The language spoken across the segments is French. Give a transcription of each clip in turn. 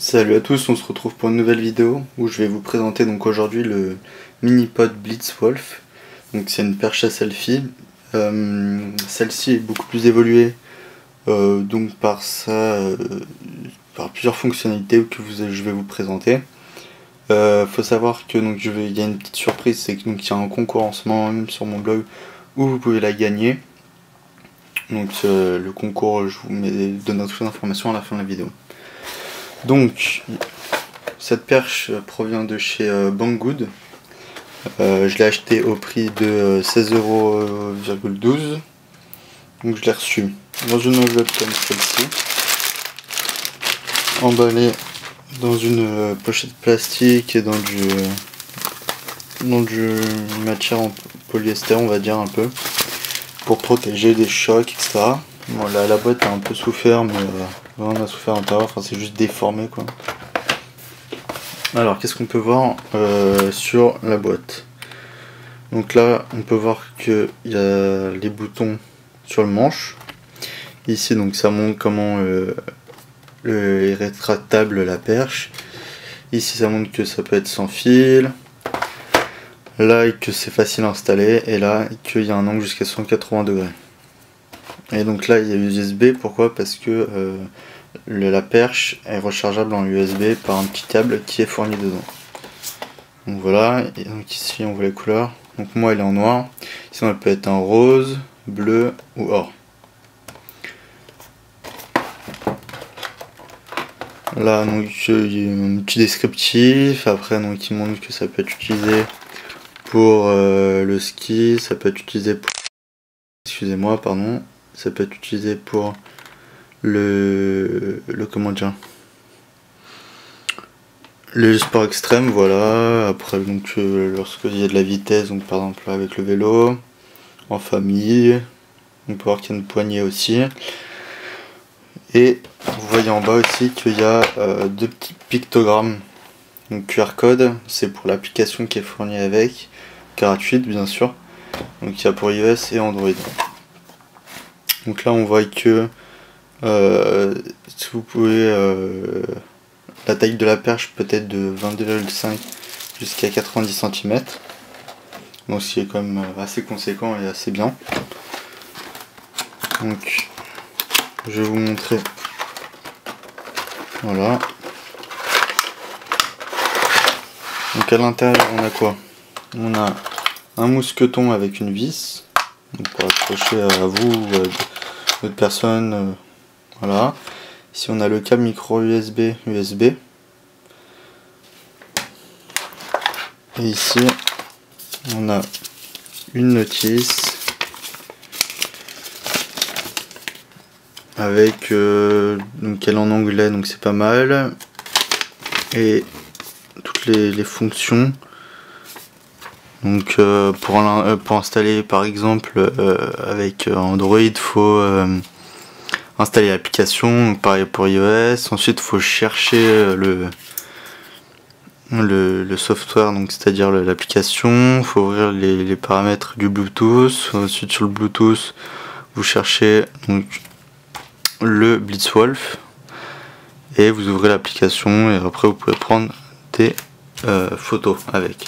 Salut à tous, on se retrouve pour une nouvelle vidéo où je vais vous présenter donc aujourd'hui le Minipod Blitzwolf. Donc c'est une perche à selfie. Celle-ci est beaucoup plus évoluée donc par plusieurs fonctionnalités que je vais vous présenter. Faut savoir que donc il y a une petite surprise, c'est que donc il y a un concours en ce moment même sur mon blog où vous pouvez la gagner. Donc le concours, je vous donne toutes les informations à la fin de la vidéo. Donc cette perche provient de chez Banggood. Je l'ai acheté au prix de 16,12 €. Donc je l'ai reçu dans une enveloppe comme celle-ci, emballée dans une pochette plastique et dans du matière en polyester, on va dire, un peu pour protéger des chocs, etc. Bon, là, la boîte a un peu souffert, mais on a souffert à l'intérieur, enfin c'est juste déformé quoi. Alors qu'est-ce qu'on peut voir sur la boîte? Donc là on peut voir qu'il y a les boutons sur le manche. Ici donc ça montre comment est rétractable la perche. Ici ça montre que ça peut être sans fil. Là que c'est facile à installer, et là qu'il y a un angle jusqu'à 180 degrés. Et donc là il y a USB, pourquoi? Parce que la perche est rechargeable en USB par un petit câble qui est fourni dedans. Donc voilà, et donc ici on voit les couleurs. Donc moi elle est en noir, sinon elle peut être en rose, bleu ou or. Là donc il y a un petit descriptif, après donc il montre que ça peut être utilisé pour le ski, ça peut être utilisé pour... Excusez-moi, pardon. Ça peut être utilisé pour le comment dire, le sport extrême, voilà. Après donc lorsqu'il y a de la vitesse, donc par exemple avec le vélo, en famille, on peut voir qu'il y a une poignée aussi. Et vous voyez en bas aussi qu'il y a deux petits pictogrammes, donc QR code, c'est pour l'application qui est fournie avec, gratuite bien sûr. Donc il y a pour iOS et Android. Donc là on voit que si vous pouvez, la taille de la perche peut être de 22,5 jusqu'à 90 cm. Donc ce qui est quand même assez conséquent et assez bien. Donc je vais vous montrer. Voilà. Donc à l'intérieur on a quoi? On a un mousqueton avec une vis, donc pour accrocher à vous ou à d'autres personnes. Voilà. Ici on a le câble micro USB. Et ici on a une notice avec donc elle est en anglais, donc c'est pas mal, et toutes les fonctions. Donc pour installer par exemple avec Android, il faut installer l'application, pareil pour iOS. Ensuite il faut chercher le software, donc c'est-à-dire l'application. Il faut ouvrir les paramètres du Bluetooth. Ensuite sur le Bluetooth vous cherchez donc le Blitzwolf et vous ouvrez l'application, et après vous pouvez prendre des photos avec.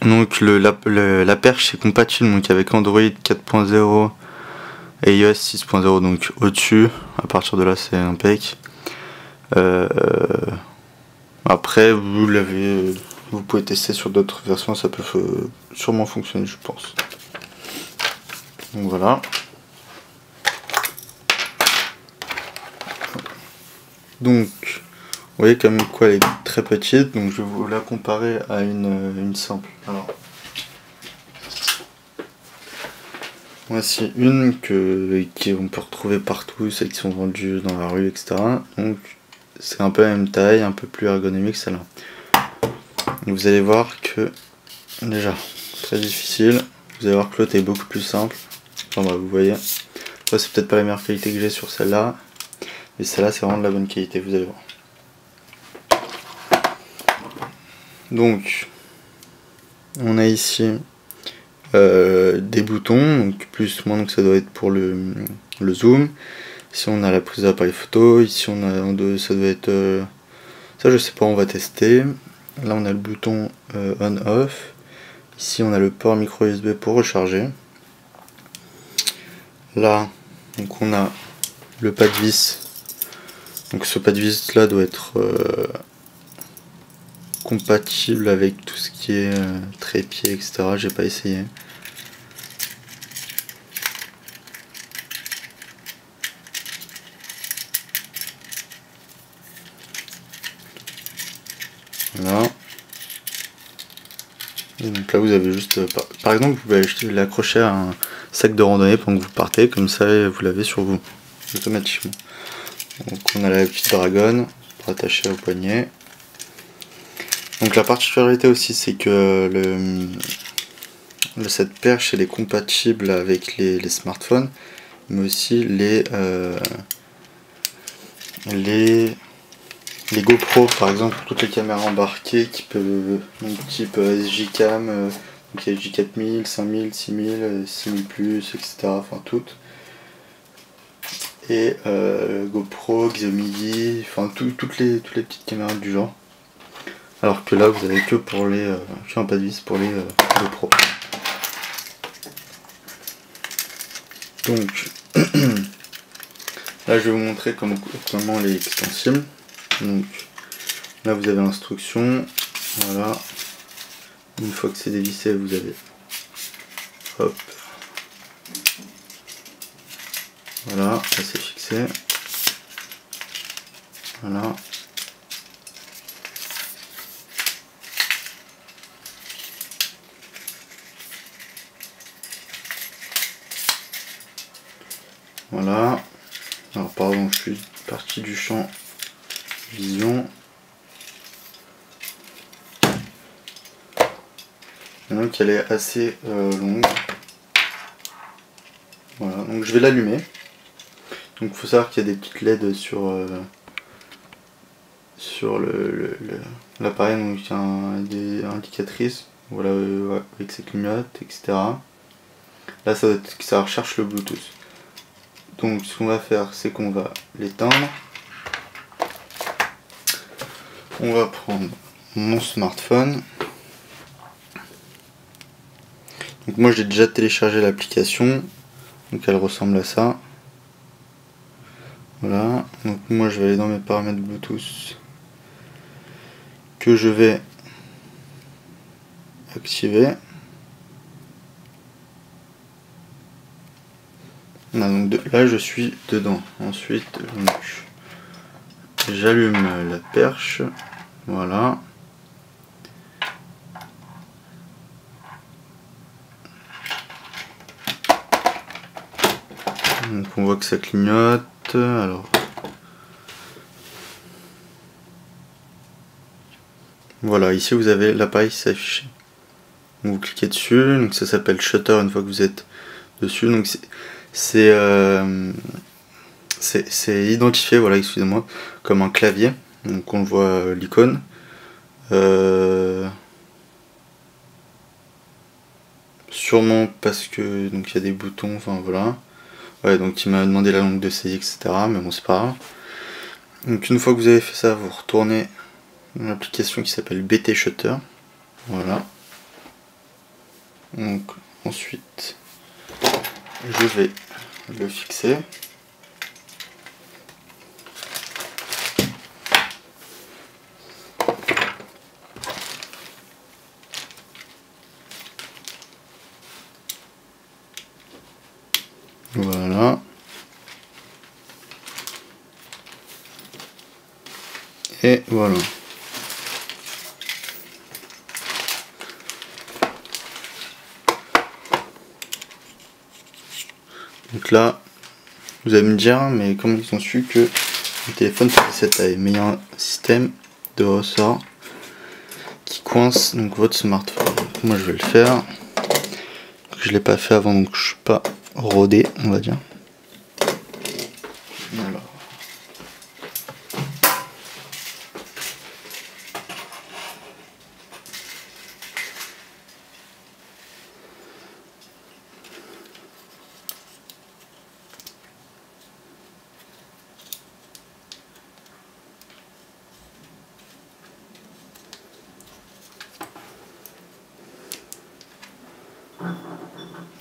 Donc la perche est compatible donc avec Android 4.0 et iOS 6.0, donc au-dessus. À partir de là c'est impec. Après vous pouvez tester sur d'autres versions, ça peut sûrement fonctionner, je pense. Donc voilà. Donc vous voyez comme quoi elle est très petite, donc je vais vous la comparer à une simple. Alors voici une qu'on peut retrouver partout, celles qui sont vendues dans la rue, etc. Donc c'est un peu la même taille, un peu plus ergonomique celle-là. Vous allez voir que déjà très difficile, vous allez voir que l'autre est beaucoup plus simple. Enfin bref, vous voyez, ça c'est peut-être pas la meilleure qualité que j'ai sur celle-là, mais celle-là c'est vraiment de la bonne qualité, vous allez voir. Donc on a ici des boutons, donc plus moins, donc ça doit être pour le zoom. Ici on a la prise d'appareil photo, ici on a ça doit être ça je sais pas, on va tester. Là on a le bouton on off. Ici on a le port micro USB pour recharger. Là donc on a le pas de vis. Donc ce pas de vis là doit être compatible avec tout ce qui est trépied, etc. J'ai pas essayé. Voilà. Et donc là vous avez juste, par exemple vous pouvez l'accrocher à un sac de randonnée pendant que vous partez, comme ça vous l'avez sur vous, automatiquement. Donc on a la petite dragonne pour attacher au poignet. Donc la particularité aussi c'est que cette perche elle est compatible avec les smartphones, mais aussi les GoPro par exemple, pour toutes les caméras embarquées qui peuvent, donc type SJ-Cam, donc il y a SJ4000, 5000, 6000, 6000+, etc. Enfin toutes. Et GoPro, Xiaomi, enfin toutes les petites caméras du genre. Alors que là vous avez que pour les un pas de vis pour les GoPro. Donc là je vais vous montrer comment les extensibles. Donc là vous avez l'instruction, voilà. Une fois que c'est dévissé, vous avez hop, voilà, là c'est fixé, voilà. Voilà. Alors pardon, je suis parti du champ vision. Donc elle est assez longue. Voilà, donc je vais l'allumer. Donc il faut savoir qu'il y a des petites LED sur l'appareil, donc il y a des indicatrices, voilà, avec ses clignotes, etc. Là ça recherche le Bluetooth. Donc ce qu'on va faire, c'est qu'on va l'éteindre. On va prendre mon smartphone. Donc moi j'ai déjà téléchargé l'application, donc elle ressemble à ça. Voilà, donc moi je vais aller dans mes paramètres Bluetooth que je vais activer. Voilà, donc là je suis dedans. Ensuite j'allume la perche, voilà. Donc on voit que ça clignote. Alors voilà, ici vous avez l'appareil qui s'affiche. Vous cliquez dessus, donc ça s'appelle Shutter une fois que vous êtes dessus. Donc c'est identifié, voilà, excusez-moi, comme un clavier. Donc on voit l'icône. Sûrement parce que donc il y a des boutons, enfin voilà. Ouais, donc il m'a demandé la langue de saisie, etc. Mais bon, c'est pas grave. Donc une fois que vous avez fait ça, vous retournez dans l'application qui s'appelle BT Shutter. Voilà. Donc ensuite, je vais le fixer. Voilà. Et voilà. Donc là, vous allez me dire, mais comment ils ont su que le téléphone fait cette taille? Mais il y a un système de ressort qui coince donc votre smartphone. Moi je vais le faire. Je l'ai pas fait avant, donc je suis pas rodé, on va dire. Alors.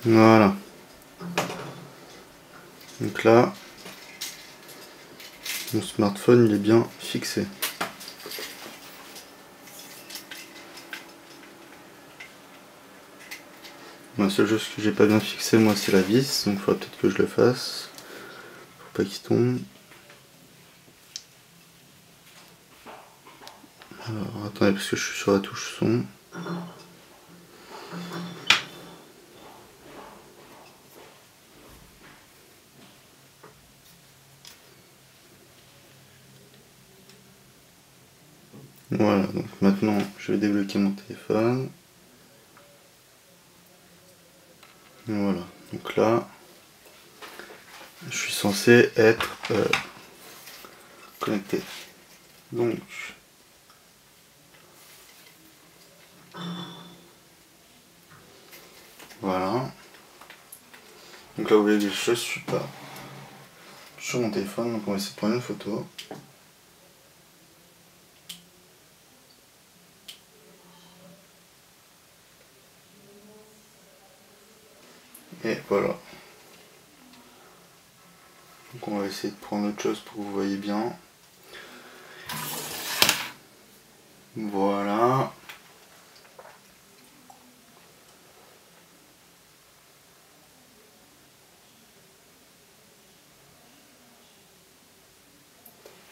Voilà. Donc là, mon smartphone il est bien fixé. La seule chose que j'ai pas bien fixé moi c'est la vis, donc il faudra peut-être que je le fasse. Faut pas qu'il tombe. Alors attendez parce que je suis sur la touche son. Voilà, donc maintenant je vais débloquer mon téléphone. Voilà, donc là je suis censé être connecté. Donc voilà. Donc là vous voyez que je suis pas sur mon téléphone, donc on va essayer de prendre une photo. Et voilà. Donc on va essayer de prendre autre chose pour que vous voyez bien. Voilà.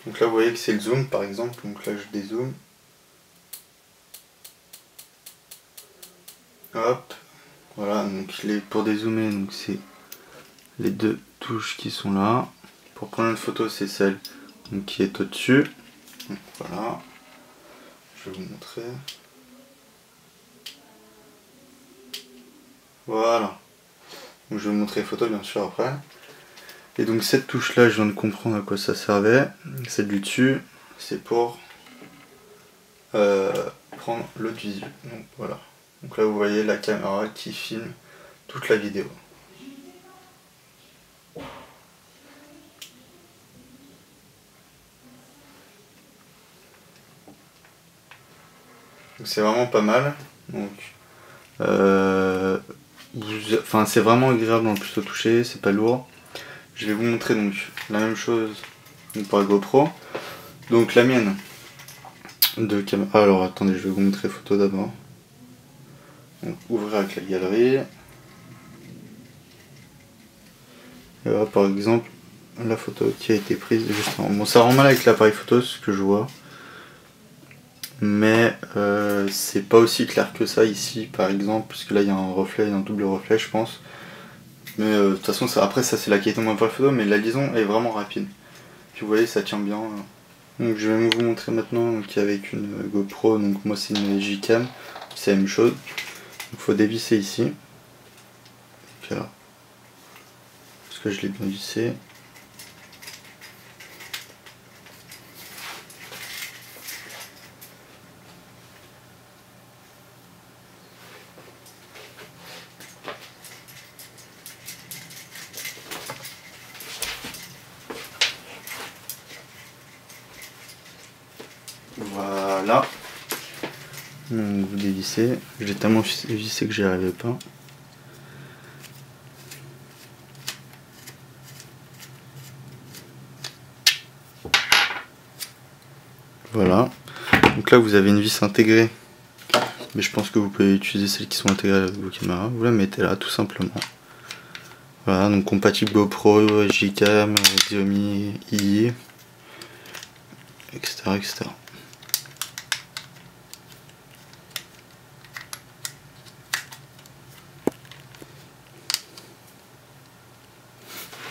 Donc là vous voyez que c'est le zoom par exemple, donc là je dézoome. Hop. Voilà, donc pour dézoomer, donc c'est les deux touches qui sont là. Pour prendre une photo, c'est celle donc, qui est au-dessus. Voilà. Je vais vous montrer. Voilà. Donc, je vais vous montrer les photos bien sûr après. Et donc cette touche là, je viens de comprendre à quoi ça servait. Celle du dessus, c'est pour prendre l'autre visu. Donc voilà. Donc là vous voyez la caméra qui filme toute la vidéo. C'est vraiment pas mal. Donc, enfin, c'est vraiment agréable dans le plus au toucher, c'est pas lourd. Je vais vous montrer donc la même chose donc, pour la GoPro. Donc la mienne de caméra. Alors attendez, je vais vous montrer les photos d'abord. Donc ouvrir avec la galerie. Et là par exemple la photo qui a été prise juste avant. Bon ça rend mal avec l'appareil photo ce que je vois. Mais c'est pas aussi clair que ça ici par exemple, puisque là il y a un reflet, un double reflet je pense. Mais de toute façon après ça c'est la qualité de mon appareil photo, mais la liaison est vraiment rapide. Puis vous voyez ça tient bien. Donc je vais vous montrer maintenant donc, avec une GoPro, donc moi c'est une Gcam, c'est la même chose. Il faut dévisser ici. Donc là, parce que je l'ai bien vissé. Voilà. Donc vous dévissez. J'ai tellement vissé que j'y arrivais pas. Voilà. Donc là vous avez une vis intégrée. Mais je pense que vous pouvez utiliser celles qui sont intégrées avec vos caméras. Vous la mettez là tout simplement. Voilà, donc compatible GoPro, Gcam, Xiaomi i, etc. etc.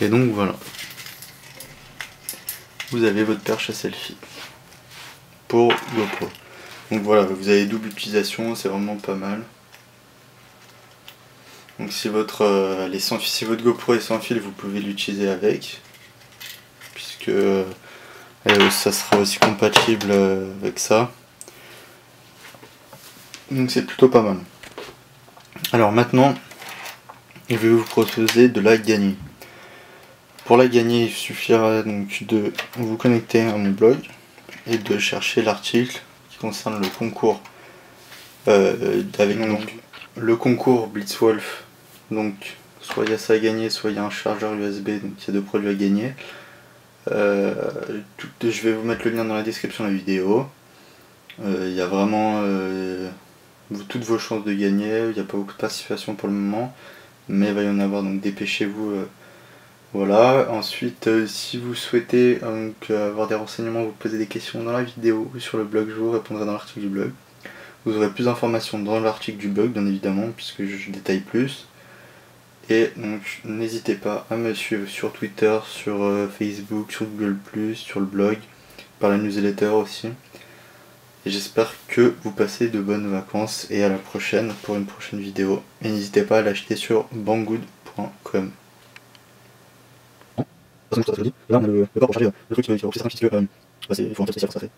Et donc voilà. Vous avez votre perche à selfie pour GoPro. Donc voilà, vous avez double utilisation, c'est vraiment pas mal. Donc si votre GoPro est sans fil, vous pouvez l'utiliser avec, puisque ça sera aussi compatible avec ça. Donc c'est plutôt pas mal. Alors maintenant, je vais vous proposer de la gagner. Pour la gagner, il suffira donc de vous connecter à mon blog et de chercher l'article qui concerne le concours avec donc le concours Blitzwolf Donc soit il y a ça à gagner, soit il y a un chargeur USB, donc il y a 2 produits à gagner. Je vais vous mettre le lien dans la description de la vidéo. Il y a vraiment toutes vos chances de gagner. Il n'y a pas beaucoup de participation pour le moment, mais il va y en avoir, donc dépêchez-vous. Voilà. Ensuite, si vous souhaitez avoir des renseignements, vous posez des questions dans la vidéo ou sur le blog, je vous répondrai dans l'article du blog. Vous aurez plus d'informations dans l'article du blog, bien évidemment, puisque je détaille plus. Et donc n'hésitez pas à me suivre sur Twitter, sur Facebook, sur Google+, sur le blog, par la newsletter aussi. Et j'espère que vous passez de bonnes vacances et à la prochaine pour une prochaine vidéo. Et n'hésitez pas à l'acheter sur banggood.com. Là on a le port pour charger le truc qui va c'est il faut un truc spécial pour ça fait.